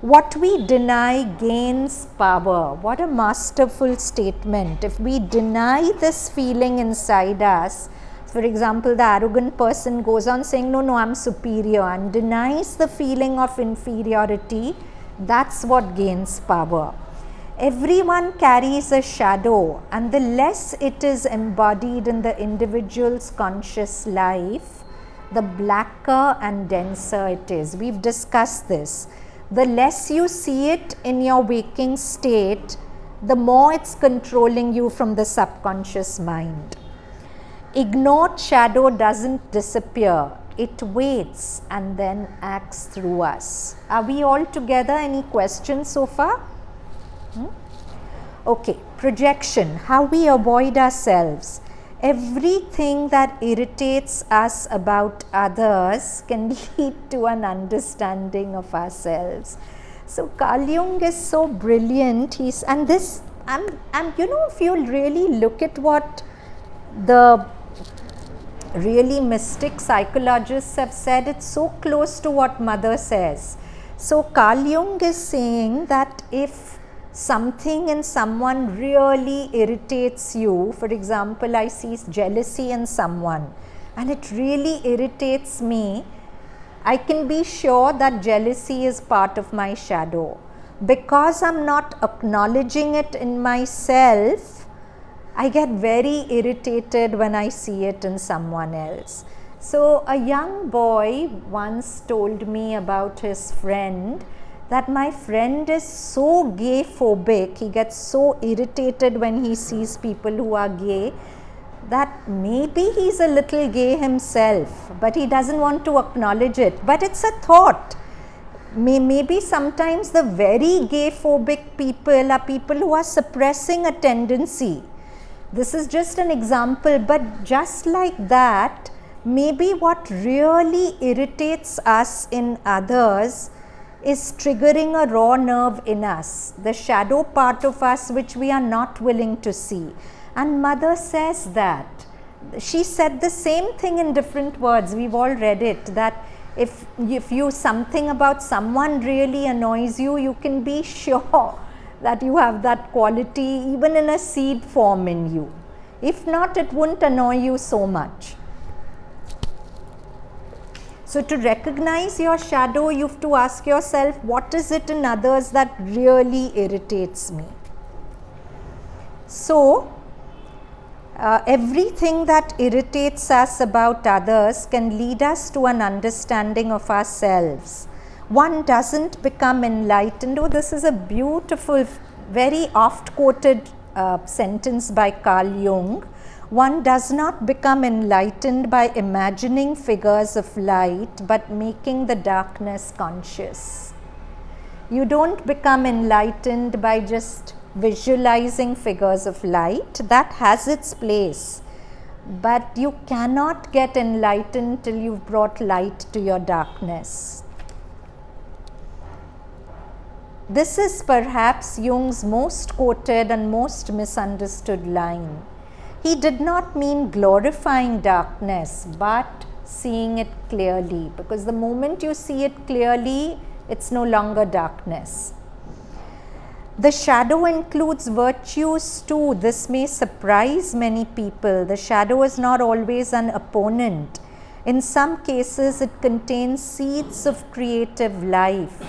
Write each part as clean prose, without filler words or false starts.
What we deny gains power. What a masterful statement. If we deny this feeling inside us, for example, the arrogant person goes on saying, no, no, I'm superior, and denies the feeling of inferiority, that's what gains power. Everyone carries a shadow, and the less it is embodied in the individual's conscious life, the blacker and denser it is. We've discussed this. The less you see it in your waking state, the more it's controlling you from the subconscious mind. Ignored shadow doesn't disappear. It waits and then acts through us. Are we all together? Any questions so far? Okay, projection, how we avoid ourselves. Everything that irritates us about others can lead to an understanding of ourselves. So Carl Jung is so brilliant. If you really look at what the really mystic psychologists have said, it's so close to what Mother says. So Carl Jung is saying that if something in someone really irritates you, for example, I see jealousy in someone and it really irritates me, I can be sure that jealousy is part of my shadow. Because I'm not acknowledging it in myself, I get very irritated when I see it in someone else. So a young boy once told me about his friend, that my friend is so gay phobic, he gets so irritated when he sees people who are gay, that maybe he's a little gay himself, but he doesn't want to acknowledge it. But it's a thought. Maybe sometimes the very gay phobic people are people who are suppressing a tendency. This is just an example, but just like that, maybe what really irritates us in others is triggering a raw nerve in us, the shadow part of us which we are not willing to see. And Mother says that. She said the same thing in different words. We've all read it, that if something about someone really annoys you, you can be sure that you have that quality even in a seed form in you. If not, it wouldn't annoy you so much. So to recognize your shadow, you have to ask yourself, what is it in others that really irritates me? So, everything that irritates us about others can lead us to an understanding of ourselves. One doesn't become enlightened. Oh, this is a beautiful, very oft quoted sentence by Carl Jung. One does not become enlightened by imagining figures of light, but making the darkness conscious. You don't become enlightened by just visualizing figures of light. That has its place. But you cannot get enlightened till you've brought light to your darkness. This is perhaps Jung's most quoted and most misunderstood line. He did not mean glorifying darkness, but seeing it clearly, because the moment you see it clearly, it's no longer darkness. The shadow includes virtues too. This may surprise many people. The shadow is not always an opponent. In some cases, it contains seeds of creative life.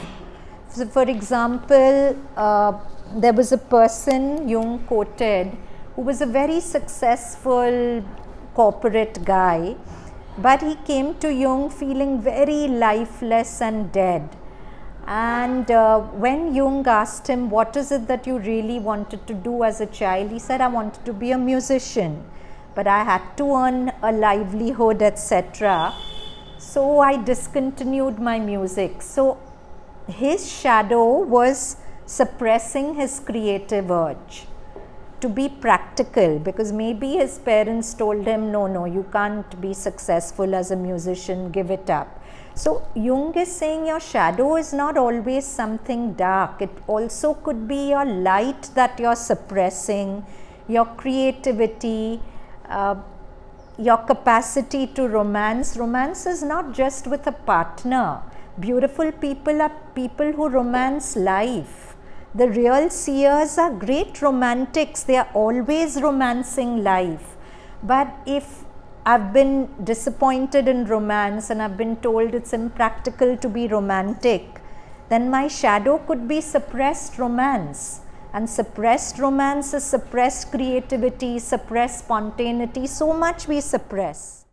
So for example, there was a person Jung quoted who was a very successful corporate guy, but he came to Jung feeling very lifeless and dead. And when Jung asked him, what is it that you really wanted to do as a child? He said, I wanted to be a musician, but I had to earn a livelihood, etc. So I discontinued my music. So his shadow was suppressing his creative urge to be practical, because maybe his parents told him, no, you can't be successful as a musician, give it up. So Jung is saying your shadow is not always something dark. It also could be your light that you're suppressing, your creativity, your capacity to romance. Romance is not just with a partner. Beautiful people are people who romance life. The real seers are great romantics. They are always romancing life. But if I've been disappointed in romance and I've been told it's impractical to be romantic, then my shadow could be suppressed romance. And suppressed romance is suppressed creativity, suppressed spontaneity, so much we suppress.